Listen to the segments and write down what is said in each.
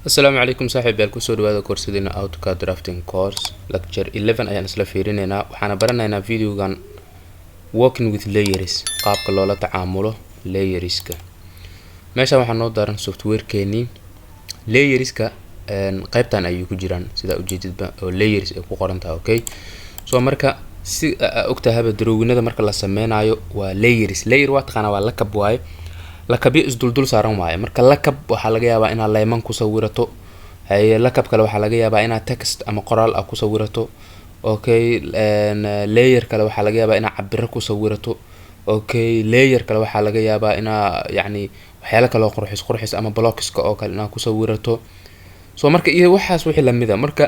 السلام عليكم صاحب يالكو سو dhawaada koorsadina AutoCAD drafting course lecture 11 ayaan isla fiirineynaa waxaana baranaynaa videogan working with layers qaabka loola tacaamulo layerska meesha waxaan noo daaran softwarekeeni layerska qaybtan ayuu ku jiraan sida ujeedadba oo layers ay ku qoran tahay okay soo marka si ogtahay drawinada marka la sameynayo waa layers layer waa taqaana waa lakab waaye lakab isduldul saaran waaye marka lakab waxa laga yaabaa inaad layman ku sawirato lakab kale waxa laga yaabaa inaad text ama qoraal ah ku sawirato okay layer kale waxa laga yaabaa inaad cabir ku sawirato okay layer kale waxa laga yaabaa inaad yani waxyaalo kale oo qurxis ama blockska oo kale inaad ku sawirato soo marka iyo waxaas wixii lamid ah marka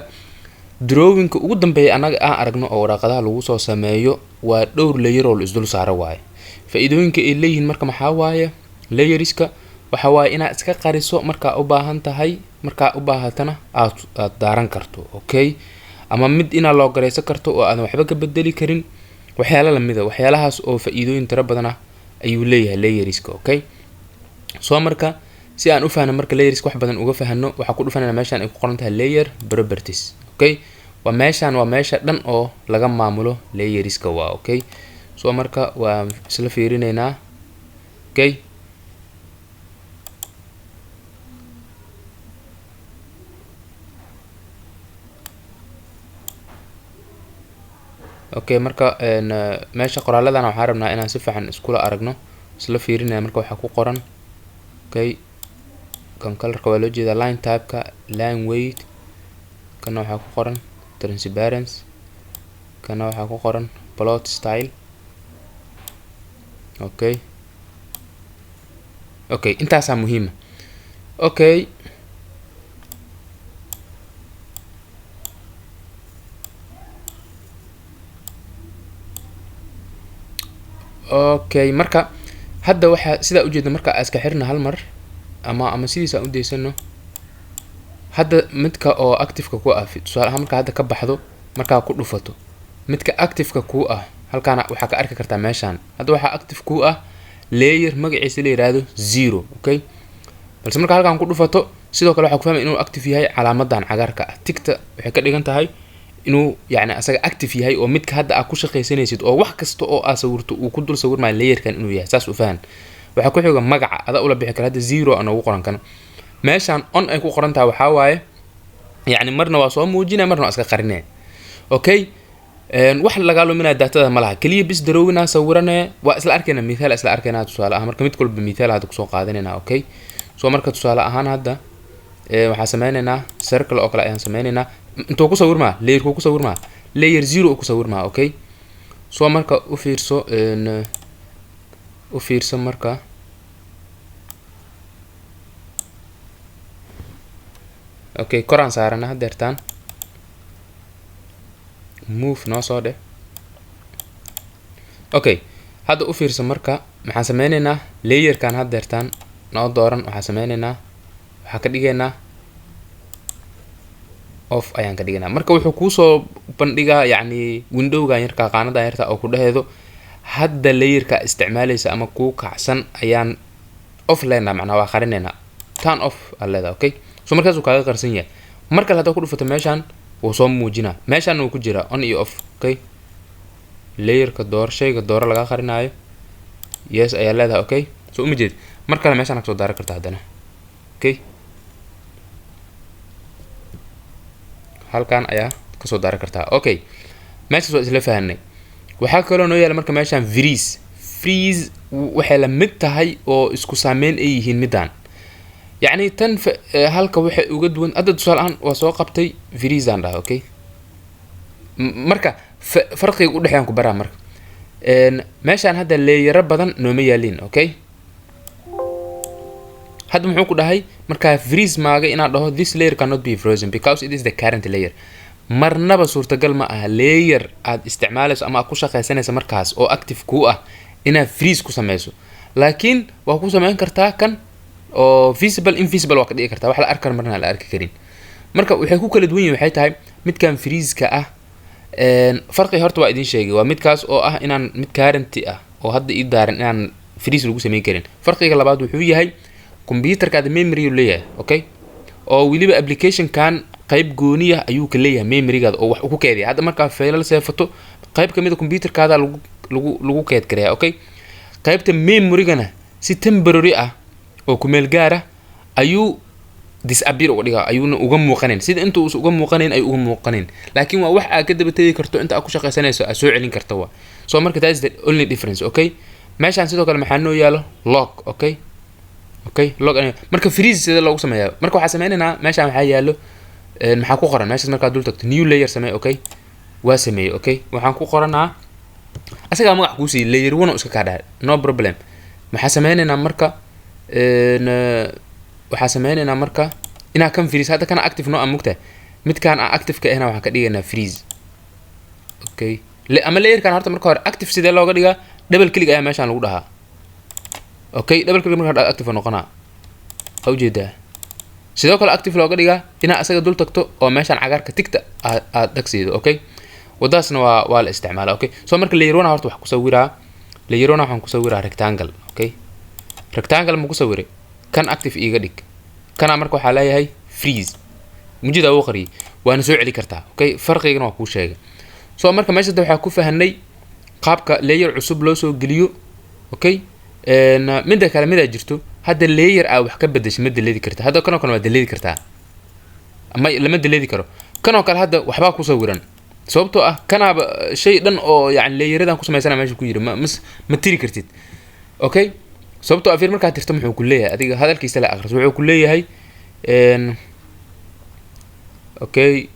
drawingka ugu dambeeyay anaga aan aragno oo waraqadaha lagu soo sameeyo waa dhowr layer oo isdul saaran waaye faa'iidooyinka ay leeyihiin marka maxaa waaye layerska waxa waaye inaad iska qariso marka u baahan tahay marka u baahatana aad daaran karto okay ama mid ina loo gareysan karto oo aan waxba ka bedeli karin waxyaalo lamid ah waxyaalahaas oo faa'iidooyin tira badan ah ayuu leeyahay layerska okay soo marka si aan u fahno marka layerska wax badan uga fahano waxa ku dhufanayna meeshan ay ku qoran tahay layer properties okay waa meesha dhan oo laga maamulo layerska waa okay soo marka waa isla fiirineynaa okay okay marka meesha qoraaladan waxaan rabnaa inaan si fiican iskula aragno isla fiirinaya marka waxa ku qoran okay kan colorka waa loo jeedaa line type-ka line weight kana waxa ku qoran transparency kana waxa ku qoran plot style okay intaas aa muhiim okay okay marka hadda waxa sida u jeedna marka iska xirna hal mar ama sidiisa u deysano hadda midka oo active-ka ku ah tusaalaha marka hadda ka baxdo marka ku dhufato midka active-ka ku ah halkaana waxa ka arki kartaa meeshan hadda waxa active ku ah layer magaciisa la yiraahdo 0 okay balse marka halkaan ku dhufato sidoo kale waxa ku fahmay inuu active yahay calaamadan cagaarka ah tigta waxay ka dhigan tahay inuu yani asaga active yahay oo midka hadda aad ku shaqeysanaysid oo wax kasta oo aad sawirto uu ku dul sawirmay layerkan inuu yahay saas u faham waxa ku xiga magaca ada ula bixi kara hadda 0 aan ugu qoran kana meeshan on ay ku qoran tahay waxa waaye yani marna waa soo muujinay marna iska qarinay okay wax laga luminaa daatada malaha kaliya bis daroowina sawirana waa isla arkayna midaal isla arkayna tusaale ahaan marka mid kulba midaal hada ku soo qaadanayna okay soo marka tusaale ahaan hadda waxa sameynaynaa circle oo kale ayaan sameynaynaa intuu ku sawirmaa layer ku sawirmaa layer 0 ku sawirmaa okay soo marka u fiirso marka okay koraan saarana hadeertaan move no soo dhe okay hadda u fiirso marka maxaan sameynaynaa layerkan hadeertaan noo dooran waxaan sameynaynaa waxa ka dhigaynaa off ayaan ka dhiganaa marka wuxuu ku soo bandhigaa yani windowga yarka qaanada yarta oo ku dhaheedo hadda layerka isticmaalaysa ama ku kacsan ayaan off leena macnaha waa qarinayna turn off allada okay soo markaas uu kaaga qarsan yahay marka la hada ku dhufato meeshan wuu soo muujinaa meeshan uu ku jira on iyo off okay layerka shayga dooro laga qarinayo yes ayaa leedahay okay soo uma jeed marka meeshan ka soo daari kartaa hadana okay halkan ayaa ka soo daari kartaa okay meesha soo isla fahanay waxa kale oo noo yaala marka meeshan freeze waxay la mid tahay oo isku saameyn ay yihiin midaan يعني تن halka waxa uga duwan hadda tusaalahan waa soo qabtay freeze aan dhahay okay marka farqiga u dhaxayaan ku baraa marka meeshan hadda layer badan nooma yaalin okay hadda muxuu ku dhahay marka freeze maaga inaan dhaho this layer cannot be frozen because it is the current layer marnaba suurtagal ma ah layer aad isticmaalayso ama aad ku shaqeysanayso markaas oo active ku ah inaad freeze ku sameyso laakiin waa ku sameyn kartaa kan oo visible invisible waa ka dhigi kartaa wax la arkan marna la arki karin marka waxay ku kala duwan yihiin waxay tahay midkan freeze-ka ah farqi horta waa idin sheegay waa midkaas oo ah inaan mid current ah oo hadda ii daaran inaan freeze lagu sameyn karin farqiga labaad wuxuu yahay computerka memory uu leeyahay okay oo wiliba application kan qayb gooniya ayuu ka leeyahay memory-gaada oo wax ku keediya hadda marka faylal seefato qayb kamid ah computer-kaada lagu keed gareeyaa okay qaybta memory-gana si temporary ah oo ku meel gaar ah ayuu disappear uga dhigaa ayuuna uga muuqanin sida inta uu uga muuqanin ay uga muuqanin laakiin waa wax aad ka daba tagi karto inta aad ku shaqaysanayso aad soo celin karto waa so marka that is the only difference okay meeshaan sidoo kale maxaa noo yaalo log okay log marka freeze sida loogu sameeyaa marka waxa sameeynaa meeshaan waxa yaalo maxaa ku qoran meeshaas marka dul tagto new layer samee okay waa sameeyay okay waxaan ku qoranaa asaga magac ku sii layer 1 oo iska ka dhahay no problem maxaa sameeynaa marka waxaa sameeynaa marka ina kan freeze hadda kana active no amugta mid kan active ka ahna waxaan ka dhigaynaa freeze okay ama layer kan horta marka hore active sidee looga dhigaa double click ayaa meeshaan lagu dhahaa okay double click marka active noqonaa oo jeedaa sidoo kale active looga dhigaa ina asaga dul tagto oo meeshaan cagaarka tigta aad dhagsiido okay wadaasna waa la isticmaalaa okay so marka layer 1 horta wax ku sawiraa layer 1 waxaan ku sawiraa rectangle okay rectangle ma ku sawiray kan active iga dhig kana marka waxa leeyahay freeze mujida uu qari waana soo celi kartaa okay farqigana waa ku sheegay so marka meesha waxa ku fahanay qaabka layer cusub loo soo geliyo okay midda kale mid jirto hadda layer ah wax ka bedeshay ma deleedi kartaa hadda kana waa deleedi kartaa ama lama deleedi karo kana kale hadda waxba ku sawiran sababtoo ah kana shay dhan oo yani layeradan ku sameeysan meesha ku yiri ma tiri kartid okay sababtoo afir marka tirto muxuu ku leeyahay adiga hadalkiisa la akhris wuxuu ku leeyahay okay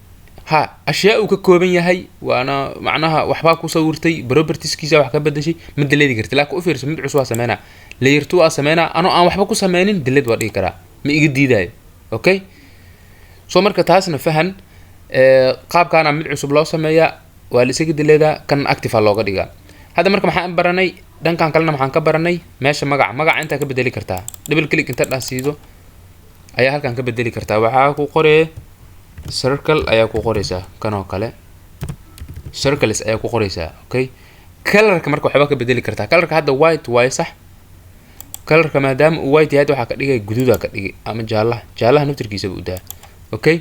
ha ashyaa uu ka kooban yahay waana macnaha waxba ku sawirtay properties-kiisa wax ka bedeshay ma deleedi kartid laakiin u fiirso mid cusub sameeyna layer 2 ah sameeyna aan waxba ku sameynin delete waa dhigi karaa ma iga diiday okay so marka taasna fahan qaabkaana mid cusub loo sameeyaa waa la isaga dileeda kan active looga dhigaa hadda marka maxaan baranay dhankan kalena maxaan ka baranay meesha magac inta ka bedeli kartaa double click inta dhaasiido ayaa halkan ka bedeli kartaa waxa ku qoree circle ayaa ku qoreysaa kan oo kale circles ayaa ku qoreysaa okay colorka marka waxba ka bedeli kartaa colorka hadda white way sax colorka maadaama uu white yahay waxa ka dhigay guduuda ka dhigay ama jaalaha naftirkiisa uu daa okay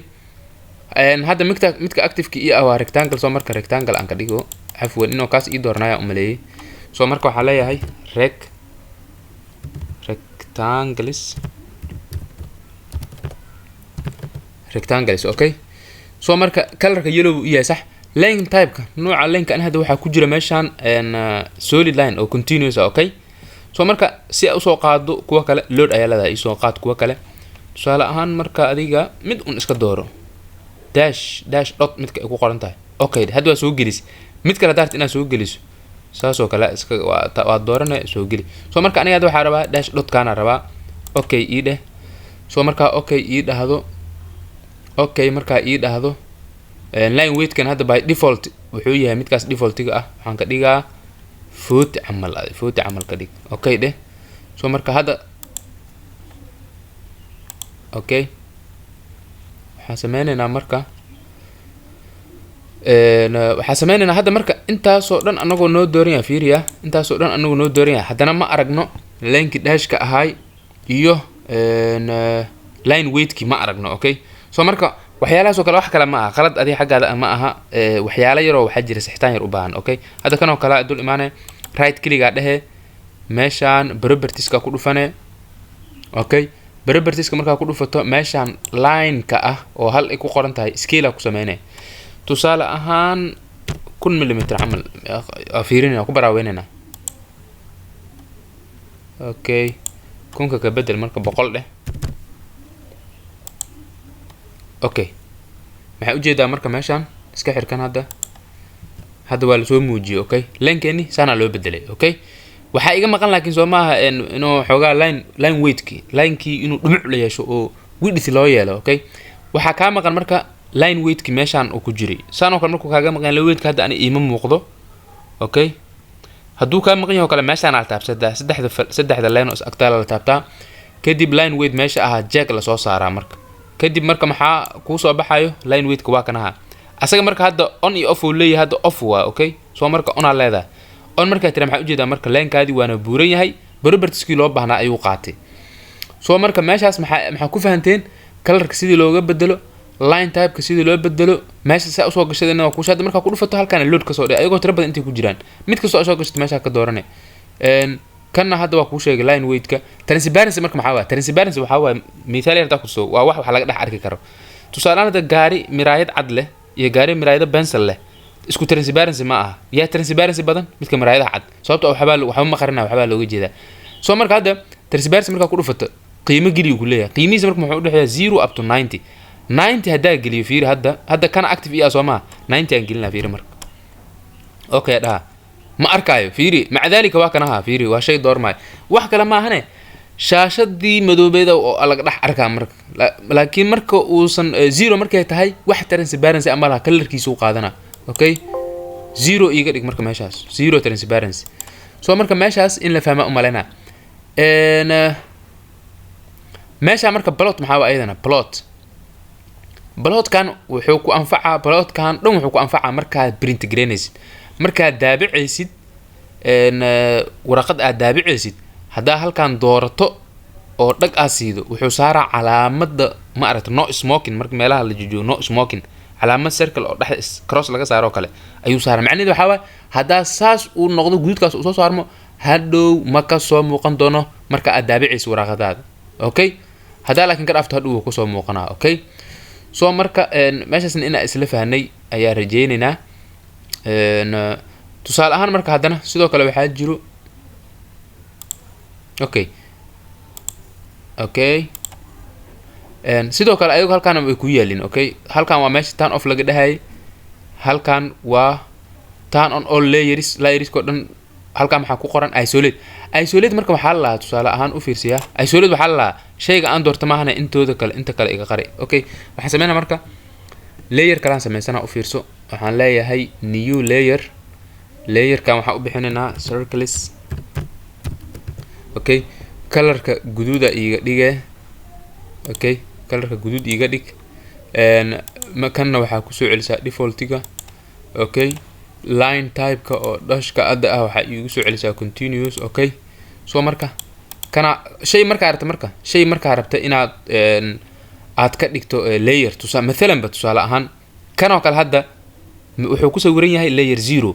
hadda midka active-ki iyo waa rectangle soo marka rectangle aan ka dhigo afwan inoo kaas ii doornaya u maleeyay soo marka waxa leeyahay rectangles okay soo marka colorka yellow iyo sax line type-ka nooca line-ka an hadda waxa ku jira meeshaan solid line oo continuous okay soo marka si ay u soo qaado kuwa kale load ayaa leedahay soo qaad kuwa kale tusaale ahaan marka adiga mid un iska dooro dash dot midka ay ku qoran tahay okay hadda waa soo gelis mid kale daarta inaad soo geliso saasoo kale iska waa dooranay soo geli soo marka aniga waxa rabaa dash dot kana rabaa okay ii dheh soo marka okay ii dhahdo okay marka ii dhahdo line weight kan hadda by default wuxuu yahay midkaas default-iga ah waxaan ka dhigaa 40 camal ka dhig okay dheh soo marka hadda okay waxaan sameeynaa marka hadda marka intaasoo dhan anagoo noo dooranaya fiiriya intaasoo dhan anagoo noo dooranaya haddana ma aragno line-ki dash-ka ahay iyo line weight-ki ma aragno okay soo marka waxyaalahaas oo kale wax kale ma aha qalad adiga xaggaada ma aha waxyaalo yar oo waxa jira saxitaan yar u baahan okay hadda kan oo kale dul imaanay right click dhahe meeshaan properties-ka ku dhufane okay properties-ka marka ku dhufato meeshaan line-ka ah oo hal ay ku qoran tahay scale ku sameeyay tusaale ahaan 1 mm camal fiirinayna ku baraaweynayna okay kunka ka bedel marka 100 dheh okay maxay u jeedaa marka meeshaan iska xirkan hadda waa la soo muujiyay okay line-keeni sana loo bedelay okay waxa iga maqan laakiin soo maaha inuu xogaa line weight-ki line-ki inuu dhumuc la yeesho oo width loo yeelo okay waxa ka maqan marka line weight-ki meeshaan uu ku jiray saan oo kale markuu kaaga maqan line weight-ka hadda aan iima muuqdo okay hadduu ka maqan yahay kale meeshaan aad taabsadaa saddexda line oo agtaala la taabtaa kadib line weight meesha aha jack la soo saaraa marka kadib marka maxaa ku soo baxayo line weight-ka waa kanaha asaga marka hadda on iyo off uu leeyahay hadda off waa okay soo marka on leedahay on marka tira maxaa u jeedaa marka line-kaadi waana buuran yahay properties-kii loo baahnaa ayuu qaatay soo marka meeshaas maxaa ku fahanteen colorka sidii looga bedelo line type-ka sidii loo bedelo meesha saa usoo gashadayna waa ku shaad marka ku dhufato halkan load ka soo dhigay ayagoo tira badan intay ku jiraan mid kasta oo soo gashato meesha ka dooranay kana hadda waa ku sheegay line weight-ka transparency marka maxaa waa transparency waxa waa misaal yar ku soo waa wax laga dhex arki karo tusaalaanta gaari miraayad cad leh iyo gaari miraayad pencil leh isku transparency ma aha yaa transparency badan midka miraayadaha cad sababtoo waxa ma qarina waxa looga jeedaa soo marka hadda transparency marka ku dhufato qiimo geliyo ku leeyahay qiimihiisa marka wuxuu u dhaxeeyaa 0 up to 90 90 hadaa geliyo fiir hadda kana active iyo soo ma 90 aan gelina fiir marka okay dhaa ma arkaayo fiiri macdaalika waa kana fiiri waa shay doormay wax kale ma ahane shaashadii madoobeeda oo laga dhax arkaa marka laakiin marka uusan 0 markay tahay wax transparency ama la colorkiisu qaadana okay 0 iga dhig marka meeshaas 0 transparency soo marka meeshaas in la fahmo umalena meesha marka plot maxaa ayadana plot kan wuxuu ku anfacaa plot kan dhan wuxuu ku anfacaa marka print granaysid marka daabicaysid warqad aad daabicaysid hadaa halkan doorato oo dhag asiido wuxuu saaraa calaamada ma aragto no smoking marka meelaha la joojiyo no smoking calaamad circle oo dhax cross laga saaro kale ayuu saaraa macnaheedu waxa waa hadaa saas uu noqdo guudkaas uu soo saarmo hadhow ma ka soo muuqan doono marka aad daabicaysid warqadaada okay hadaa laakiin ka dhaafto hadhow ku soo muuqanaa okay soo marka meeshaasna ina isla fahnay ayaa rajeynaynaa tusaale ahaan marka haddana sidoo kale waxaa jiro sidoo kale ayagu halkaan way ku yaalin okay halkaan waa meesha turn off laga dhahay halkaan waa turn on all layers ko dhan halkaan maxaa ku qoran isolate marka waxaa la tusaale ahaan u fiirsiyaa isolate waxaa la shayga aan doorto maahana inta kale iga qari okay waxaan sameynaa marka layer kale aan sameysana u fiirso waxaan leeyahay new layer kan waxaan u bixinaynaa circles okay colorka guduuda iga dhige okay colorka guduud iga dhig makanna waxaa ku soo celisaa defaultiga okay line type-ka oo dashka adda ah waxaa igu soo celisaa continuous okay soo marka kana shay markaa rabta inaad aad ka dhigto layer tusaale ahaan kan oo kale hadda wuxuu ku sawiran yahay layer 0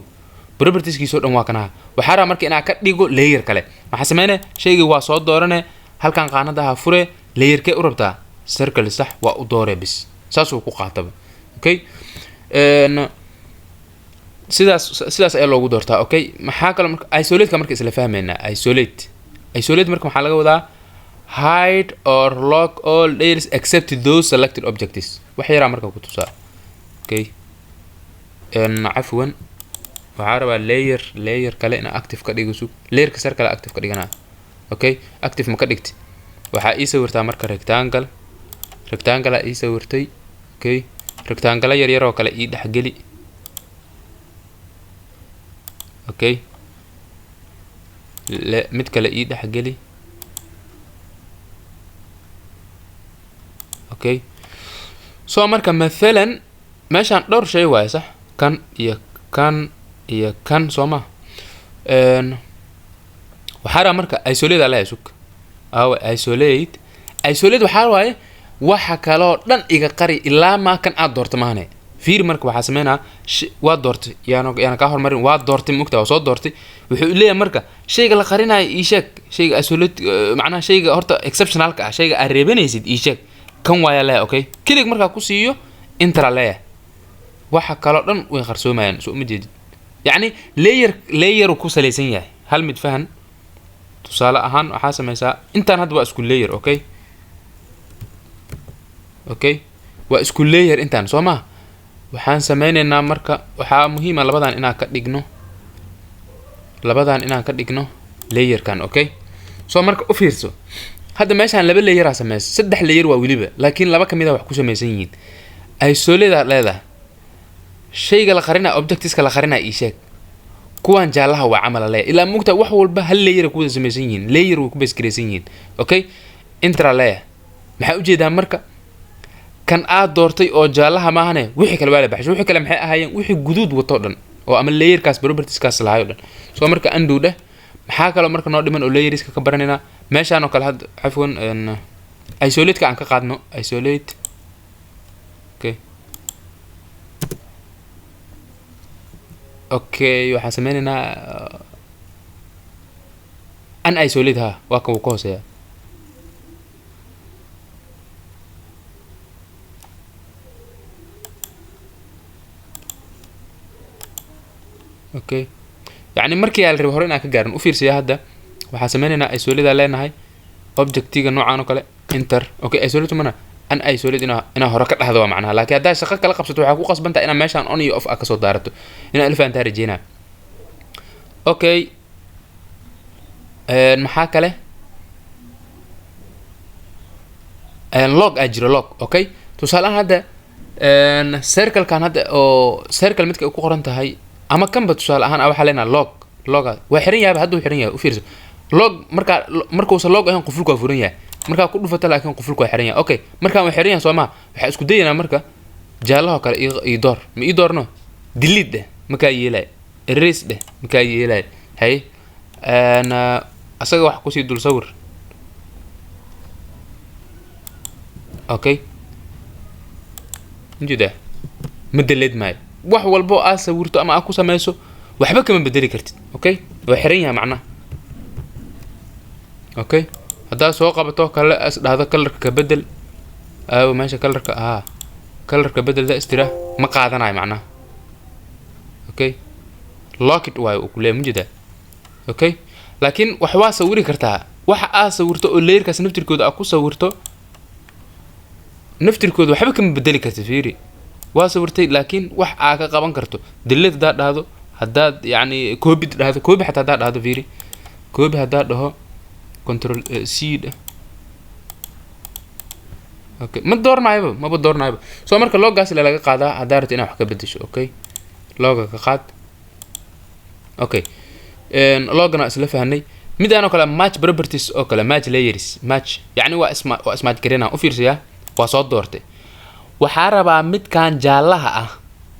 properties-kiisa oo dhan waa kana waxaa rabaa marka inaad ka dhigo layer kale waxa sameynaa shayga waa soo doorane halkan qaanadaha fure layerkee u rabtaa circle sax waa u dooree bis saas uu ku qaataba okay sidaas ayaa loogu doortaa okay maxaa kale marka isolate-ka marka isla fahmaynaa isolate marka maxaa laga wadaa hide or lock all layers except those selected objectives wax yaraa marka ku tusaa okay afwan waxaa rabaa layer kale ina active ka dhigo layerka sar kale active ka dhigana okay active ma ka dhigti waxaa ii sawirtaa marka rectangle ii sawirtay okay rectangle yar oo kale ii dhaxgeli okay mid kale ii dhaxgeli okay soo marka mathalan meeshaan dhowr shay waay sax kan iyo kan soo ma waxaa rabaa marka isolate la isuk isolate waxaa waaye waxa kaloo dhan iga qari ilaa ma kan aad doorto maahane fiir marka waxaa sameynaa waa doortay yaana ka hormarin waa doortay mugta waa soo doortay wuxuu leeyahay marka shayga la qarinayo ii sheeg shayga isolate macnaha shayga horta exceptionalka ah shayga aad reebanaysid ii sheeg kan waaya leeyahay okay kilig markaa ku siiyo intra leeyahay waxa kaloo dhan way qarsoomayaan soo ma jeedid yacni layer ku salaysan yahay hal mid fahan tusaale ahaan waxaa sameysaa intaan hadda waa isku layer okay waa isku layer intaan soo ma waxaan sameynaynaa marka waxaa muhiim ah labadan inaan ka dhigno layerkan okay soo marka u fiirso hadda meeshaan laba layer ah sameys 3 layer waa waliba laakiin laba kamid ah wax ku sameysan yihiin isolate leedahay shayga la qarina objectives-ka la qarina ii sheeg kuwan jaalaha waa camal leeyahay ilaa mugta wax walba hal layer ku sameysan yihiin layer ku base gareysan yihiin okay intra layer maxaa u jeedaa marka kan aad doortay oo jaalaha maahane wixii kale waa la baxshay wixii kale maxay ahaayeen wixii guduud wato dhan oo ama layerkaas properties-kaas lahayo dhan soo marka undo maxaa kale marka noo dhiman oo layerska ka baranayna meeshaan oo kale had afwan isolate ka aan ka qaadno isolate okay okay waxaan sameynaynaa an isolate ha waa ka ku hooseeya okay يعني markii aan rabo hore inaan ka gaarin u fiirsiya hadda waxaan sameynaynaa isolate leenahay objectiga noocan oo kale enter okay isolate mana an isolate ina hore ka dhaxdo macnaha laakiin hadaa shaqo kala qabsato waxa ku qasbanta ina meeshan on iyo off ka soo daarato ina alfaan taarjina okay maxaa kale log ajiro log okay tusaalahan hadda circle kan hadda oo circle midka ku qoran tahay ama kan ba tusaale ahaan waxa leena log waa xiran yahay hadda xiran yahay u fiirso log marka uu log ahaan qufulku waa furan yahay marka ku dhufato laakiin qufulku waa xiran yahay okay marka waa xiran yahay Soomaa waxa isku dayanaa marka jaalaha kale ii door ma ii doorno delete marka yeelay erase marka yeelay hay ana asaga wax ku sii dul sawir okay injida ma delete maayo wax walbo aad sawirto ama aad ku sameeyso waxba kama bedeli kartid okay waa xiran yahay macna okay hadaa soo qabato kala as dhahdo colorka ka bedel meesha colorka bedel da istira ma qaadanayo macna okay lock it way u kule mujida okay laakiin wax waa sawiri kartaa waxa aad sawirto oo leerkaas naftirkooda aad ku sawirto naftirkooda waxba kama bedeli kartid fiiri waa sawirtay laakiin wax aad ka qaban karto delete da dhahdo hadaad yani copy dhahdo copy xataa da dhahdo fiiri copy hadaa dhaho control c okay ma doornayba soo marka loggaas laga qaadaa hadaa rabto inaad wax ka bedesho okay logga ka qaad okay loggana isla fahanay mid aan kala match properties oo kala match layers match yani waa ismaad gareena u fiirsiya waa soo doortay waxa rabaa midkan jaalaha ah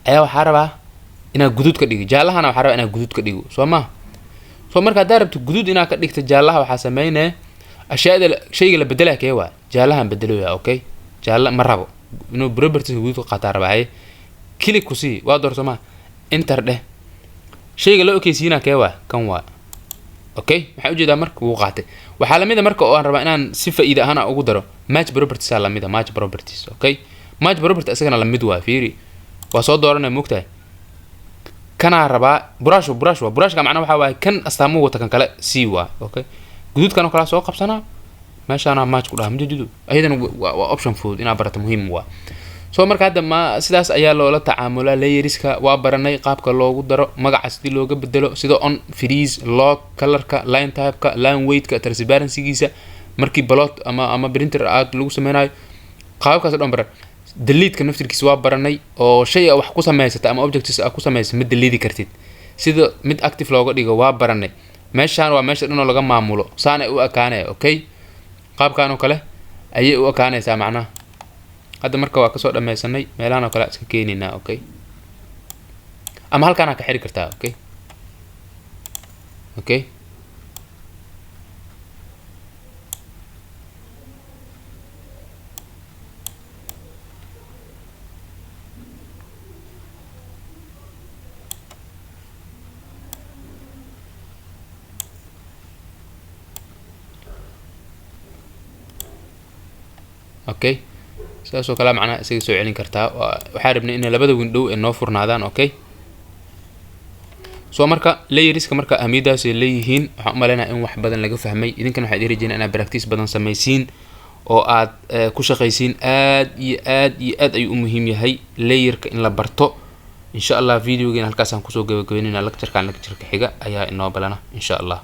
ayaa waxa rabaa ina guduud ka dhigo jaalahana waxa rabaa ina guduud ka dhigo Soomaa soo marka hadaa rabto guduud ina ka dhigto jaalaha waxa sameeynaa ashyaada shayga la bedelayo keewa jaalahan bedelayo okay jaala ma rabo inuu properties guduud ka qaataa rabaa click ku sii waa door Soomaa enter shayga la okeysiina keewa kan waa okay waxa u jeedaa marka uu qaatay waxa la mid marka oo aan rabaa inaan si faa'iido ahaan ugu daro match properties la mid match properties okay match property asagana la mid waa fiiri waa soo dooranay moogtahay kana rabaa brush ka macna waxa waay kan astaamo wata kan kale si waa okay guduudkan kala soo qabsana meeshana match ku dhaam jidu ayadana waa option food ina barata muhiim waa soo marka hadda ma sidaas ayaa loola tacaamulaa layerska waa baranay qaabka loogu daro magaca sidii looga bedelo sida on freeze lock colorka line type-ka line weight-ka transparency-giisa markii plot ama printer aad lagu sameynayo qaabkaas dhan baran delete ka naftirkiisa waa baranay oo shay wax ku sameeysata ama objects ku sameeysa mid delete kartid sida mid active looga dhigo waa baranay meeshaan waa meesha dhan oo laga maamulo saana u akaanay okay qaabkan oo kale ayay u akaanaysaa macnaha hadda marka waa ka soo dhameysanay meelahan oo kale iska keenina okay ama halkaan ka xiri kartaa okay okay saasoo kala macna isaga soo celin kartaa waxa rabnaa in labada window ee noo furnaadaan okay soo marka layerska marka ahmiidaas ay leeyihiin waxa u maleynaa in wax badan laga fahmay idinkana waxa dirajeenaa inaad practice badan sameeysiin oo aad ku shaqeysiin aad ay u muhiim yahay layerka in la barto insha Allah videogeena halkaas aan ku soo gabagabeynaa lecture-ka xiga ayaa inoo balana insha Allah